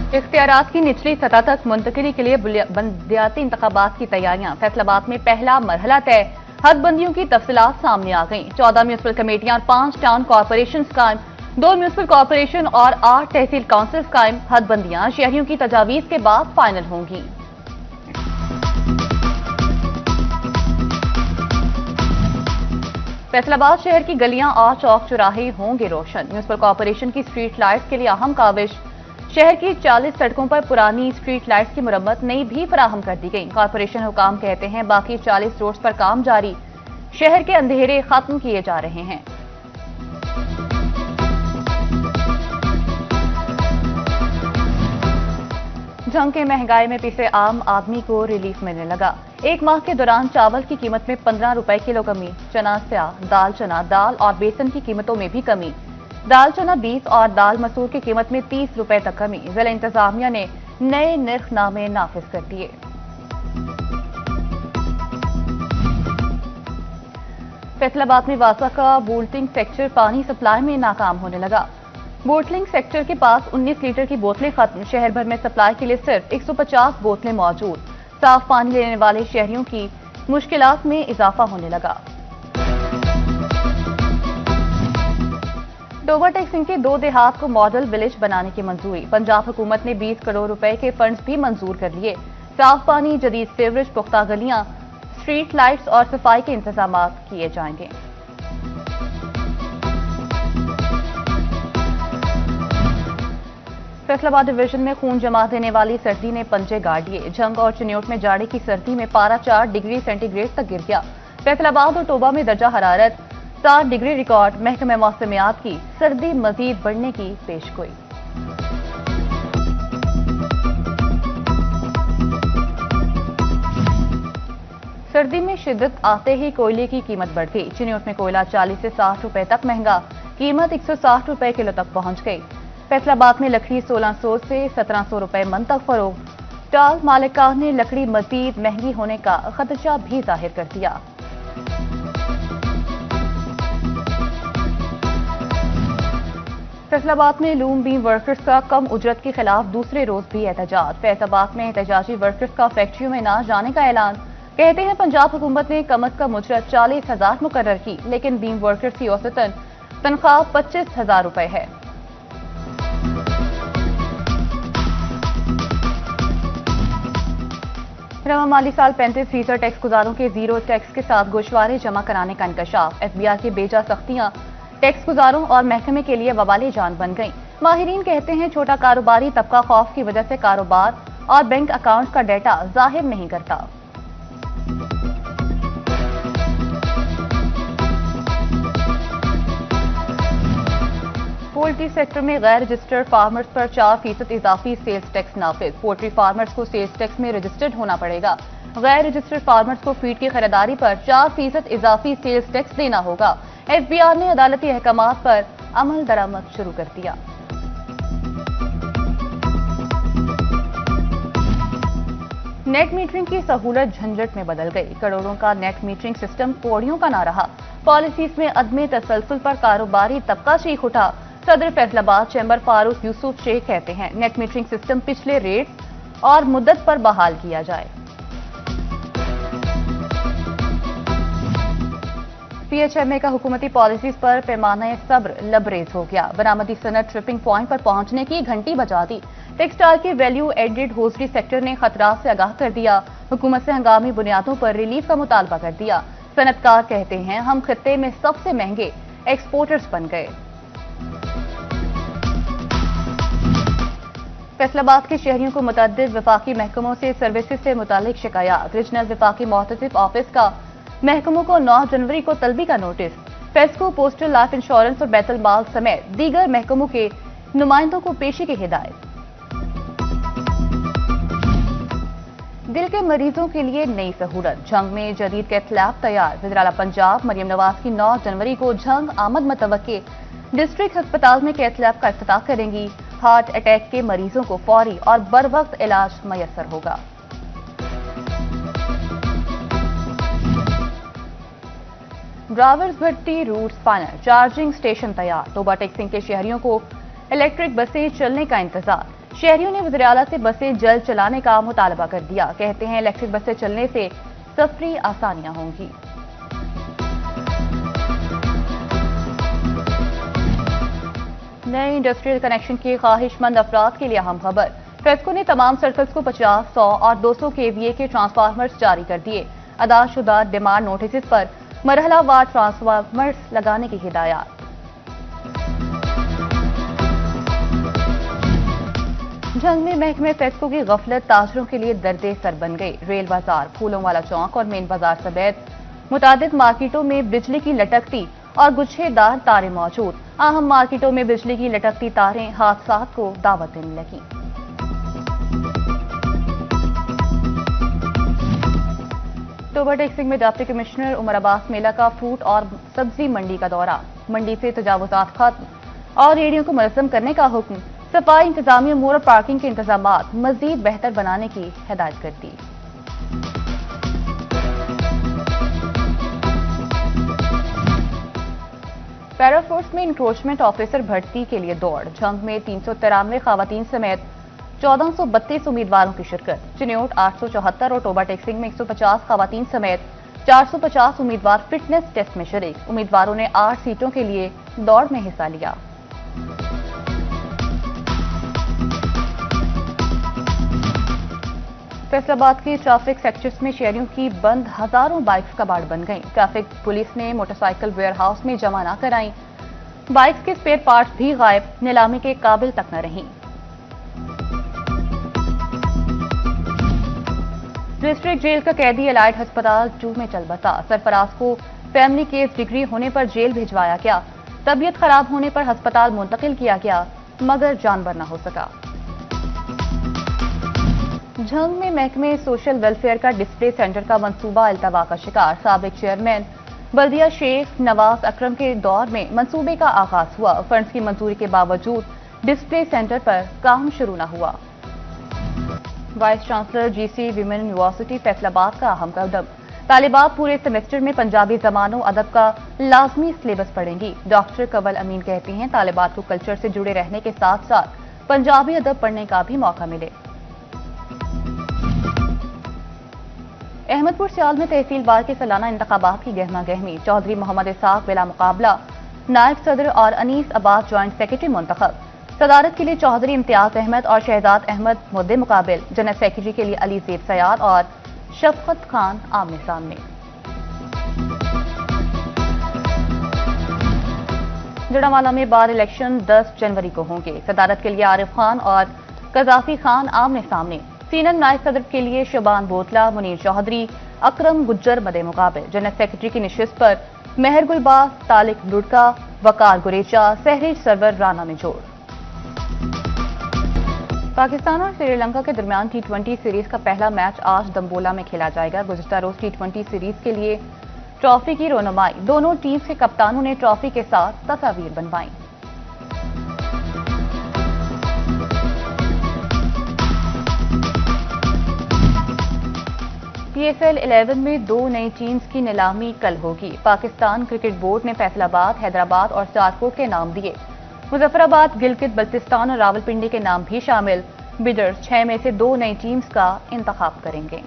इख्तियारात की निचली सतह तक मुंतकिली के लिए बलदियाती इंतखाबात की तैयारियां। फैसलाबाद में पहला मरहला तय, हदबंदियों की तफसीलात सामने आ गईं। 14 म्यूनिसिपल कमेटियां और 5 टाउन कॉरपोरेशन कायम, 2 म्यूनिसिपल कॉरपोरेशन और 8 तहसील काउंसिल कायम। हदबंदियां शहरियों की तजावीज के बाद फाइनल होंगी। फैसलाबाद शहर की गलियां और चौक चौराहे होंगे रोशन। म्यूनिसिपल कॉरपोरेशन की स्ट्रीट लाइट्स के लिए अहम काविश। शहर की 40 सड़कों पर पुरानी स्ट्रीट लाइट्स की मुरम्मत नई भी फराहम कर दी गई। कॉरपोरेशन हुकाम कहते हैं बाकी 40 रोड्स पर काम जारी, शहर के अंधेरे खत्म किए जा रहे हैं। जंग के महंगाई में पिसे आम आदमी को रिलीफ मिलने लगा। एक माह के दौरान चावल की कीमत में 15 रुपए किलो कमी, चना स्याह, दाल चना, दाल और बेसन की कीमतों में भी कमी। दाल चना 20 और दाल मसूर की कीमत में 30 रुपए तक कमी। जिला इंतजामिया ने नए निर्खनामे नाफिज कर दिए। फैसलाबाद में वासा का बोटलिंग सेक्टर पानी सप्लाई में नाकाम होने लगा। बोटलिंग सेक्टर के पास 19 लीटर की बोतलें खत्म। शहर भर में सप्लाई के लिए सिर्फ 150 बोतलें मौजूद। साफ पानी लेने वाले शहरियों की मुश्किलात में इजाफा होने लगा। टोबा टेक सिंह के 2 देहात को मॉडल विलेज बनाने की मंजूरी। पंजाब हुकूमत ने 20 करोड़ रुपए के फंड्स भी मंजूर कर लिए। साफ पानी, जदीद सीवरेज, पुख्ता गलियां, स्ट्रीट लाइट्स और सफाई के इंतजाम किए जाएंगे। फैसलाबाद डिवीजन में खून जमा देने वाली सर्दी ने पंजे गाड़ दिए। जंग और चिन्योट में जाड़े की सर्दी में पारा 4 डिग्री सेंटीग्रेड तक गिर गया। फैसलाबाद और टोबा में दर्जा हरारत 7 डिग्री रिकॉर्ड। महकमे मौसमियात की सर्दी मजीद बढ़ने की पेशगोई। सर्दी में शिद्दत आते ही कोयले की कीमत बढ़ गई। चिन्योट में कोयला 40 से 60 रुपए तक महंगा, कीमत 160 रुपए किलो तक पहुंच गई। फैसलाबाद में लकड़ी 1600 से 1700 रुपए मन तक फरोख्त। स्टॉल मालिकान ने लकड़ी मजीद महंगी होने का खदशा भी जाहिर कर दिया। फैसलाबाद में लूम बीम वर्कर्स का कम उजरत के खिलाफ दूसरे रोज भी एहतजाज। फैसलाबाद में एहतजाजी वर्कर्स का फैक्ट्रियों में न जाने का ऐलान। कहते हैं पंजाब हुकूमत ने कम अज कम उजरत 40,000 मुकर्रर की, लेकिन बीम वर्कर्स की औसतन तनख्वाह 25,000 रुपए है। रवा माली साल 35% टैक्स गुजारों के जीरो टैक्स के साथ गोशवारे जमा कराने का इंकशाफ। एफबीआर की बेजा सख्तियां टैक्स गुजारों और महकमे के लिए वबाले जान बन गईं। माहिरीन कहते हैं छोटा कारोबारी तबका खौफ की वजह से कारोबार और बैंक अकाउंट का डेटा जाहिर नहीं करता। पोल्ट्री सेक्टर में गैर रजिस्टर्ड फार्मर्स पर 4% इजाफी सेल्स टैक्स नाफिज। पोल्ट्री फार्मर्स को सेल्स टैक्स में रजिस्टर्ड होना पड़ेगा। गैर रजिस्टर्ड फार्मर्स को फीड की खरीदारी पर 4% इजाफी सेल्स टैक्स देना होगा। एफबीआर ने अदालती अहकामात पर अमल दरामद शुरू कर दिया। नेट मीटरिंग की सहूलत झंझट में बदल गई। करोड़ों का नेट मीटरिंग सिस्टम कौड़ियों का ना रहा। पॉलिसीज में अदमे तसलसल पर कारोबारी तबका चीख उठा। सदर फैसलाबाद चैम्बर फारूक यूसुफ शेख कहते हैं नेट मीटरिंग सिस्टम पिछले रेट्स और मुद्दत पर बहाल किया जाए। पीएचएमए का हुकूमती पॉलिसीज पर पैमाना सब्र लबरेज हो गया। बरामदी सनत ट्रिपिंग पॉइंट पर पहुंचने की घंटी बजा दी। टेक्सटाइल के वैल्यू एडेड होजरी सेक्टर ने खतरात से आगाह कर दिया। हुकूमत से हंगामी बुनियादों पर रिलीफ का मुतालबा कर दिया। सनतकार कहते हैं हम खित्ते में सबसे महंगे एक्सपोर्टर्स बन गए। फैसलाबाद के शहरियों को मुतअद्दिद वफाकी महकमों से सर्विसेज से मुतालिक शिकायत। रीजनल वफाकी मोहतसिब ऑफिस का महकमों को 9 जनवरी को तलबी का notice. FESCO, postal life insurance और बैतुल माल समेत दीगर महकमों के नुमाइंदों को पेशी की हिदायत। दिल के मरीजों के लिए नई सहूलत। जंग में जदीद कैथ लैब तैयार। वज़ीर-ए-आला पंजाब मरियम नवाज की 9 जनवरी को जंग आमद मतवक्के डिस्ट्रिक्ट अस्पताल में कैथ लैब का इफ्तिताह करेंगी। हार्ट अटैक के मरीजों को फौरी और बर वक्त इलाज मयसर होगा। ड्राइवर्स भर्ती रूट्स फाइनल। चार्जिंग स्टेशन तैयार। टोबा टेक सिंह के शहरियों को इलेक्ट्रिक बसें चलने का इंतजार। शहरियों ने वज़ीर-ए-आला से बसें जल्द चलाने का मुतालबा कर दिया। कहते हैं इलेक्ट्रिक बसें चलने से सफरी आसानियां होंगी। नए इंडस्ट्रियल कनेक्शन के ख्वाहिशमंद अफराद के लिए अहम खबर। फेस्को ने तमाम सर्कल्स को 50, 100 और 200 केवीए के ट्रांसफार्मर्स जारी कर दिए। अदाशुदा डिमांड नोटिस पर मरहलावार ट्रांसफार्मर्स लगाने की हिदायत। जंग में महकमे फेस्को की गफलत ताजरों के लिए दर्दे सर बन गई। रेल बाजार, फूलों वाला चौक और मेन बाजार समेत मुतादिद मार्केटों में बिजली की लटकती और गुच्छेदार तारें मौजूद। अहम मार्केटों में बिजली की लटकती तारें हादसात को दावत देने लगी। टोबा टेक्सिंग में डिप्टी कमिश्नर उमर अब्बास मेला का फ्रूट और सब्जी मंडी का दौरा। मंडी से तजावुजात खत्म और रेहड़ियों को मुनज़्ज़म करने का हुक्म। सफाई इंतजामिया, मोर और पार्किंग के इंतजामात मजीद बेहतर बनाने की हिदायत कर दी। पैरा फोर्स में इंक्रोचमेंट ऑफिसर भर्ती के लिए दौड़। जंग में 393 खवातीन समेत 1432 उम्मीदवारों की शिरकत। चिन्योट 874 और टोबा टेक्सिंग में 150 खवातीन समेत 450 उम्मीदवार फिटनेस टेस्ट में शरीक। उम्मीदवारों ने 8 सीटों के लिए दौड़ में हिस्सा लिया। फैसलाबाद के ट्रैफिक सेक्टर्स में शहरियों की बंद हजारों बाइक्स कबाड़ बन गईं। ट्रैफिक पुलिस ने मोटरसाइकिल वेयरहाउस में जमा न कराई। बाइक्स के स्पेयर पार्ट्स भी गायब, नीलामी के काबिल तक न रहीं। डिस्ट्रिक्ट जेल का कैदी एलाइड अस्पताल 2 में चल बसा। सरफराज को फैमिली केस डिग्री होने पर जेल भिजवाया गया। तबीयत खराब होने पर अस्पताल मुंतकिल किया गया, मगर जानवर न हो सका। जंग में महकमे सोशल वेलफेयर का डिस्प्ले सेंटर का मंसूबा अल्तवा का शिकार। साबिक चेयरमैन बल्दिया शेख नवाज अकरम के दौर में मंसूबे का आगाज हुआ। फंड्स की मंजूरी के बावजूद डिस्प्ले सेंटर पर काम शुरू न हुआ। Vice chancellor GC women university Faisalabad का अहम कदम। तालिबात पूरे सेमेस्टर में पंजाबी ज़बानों अदब का लाजमी सिलेबस पढ़ेंगी। डॉक्टर कवल अमीन कहती हैं तालिबात को कल्चर से जुड़े रहने के साथ साथ पंजाबी अदब पढ़ने का भी मौका मिले। अहमदपुर सियाल में तहसीलवार के सालाना इंतखाबात की गहमा गहमी। चौधरी मोहम्मद इसाक बिला मुकाबला नायब सदर और अनीस अब्बास ज्वाइंट सेक्रेटरी मुंतखब। सदारत के लिए चौधरी इम्तियाज अहमद और शहजाद अहमद मुद्दे मुकाबिल। जनरल सेक्रेटरी के लिए अली ज़ेब सयाद और शफकत खान आमने सामने। जड़ावाला में बार इलेक्शन 10 जनवरी को होंगे। सदारत के लिए आरिफ खान और कजाफी खान आमने सामने। सीनियर नायब सदर के लिए शबान बोतला, मुनीर चौधरी, अकरम गुज्जर मदे मुकाबिल। जनरल सेक्रेटरी की निशिस्त पर मेहर गुलबाज, तालिक लुड़का, वकार गुरेचा, सहरिज सरवर राना में जोड़। पाकिस्तान और श्रीलंका के दरमियान T20 सीरीज का पहला मैच आज दम्बोला में खेला जाएगा। गुज़िश्ता रोज T20 सीरीज के लिए ट्रॉफी की रोनुमाई। दोनों टीम के कप्तानों ने ट्रॉफी के साथ तस्वीर बनवाई। PSL 11 में 2 नई टीम्स की नीलामी कल होगी। पाकिस्तान क्रिकेट बोर्ड ने फैसलाबाद, हैदराबाद और सियालकोट के नाम दिए। मुजफ्फराबाद, गिलगित बल्तिस्तान और रावलपिंडी के नाम भी शामिल। बिडर्स 6 में से 2 नई टीम्स का इंतखाब करेंगे।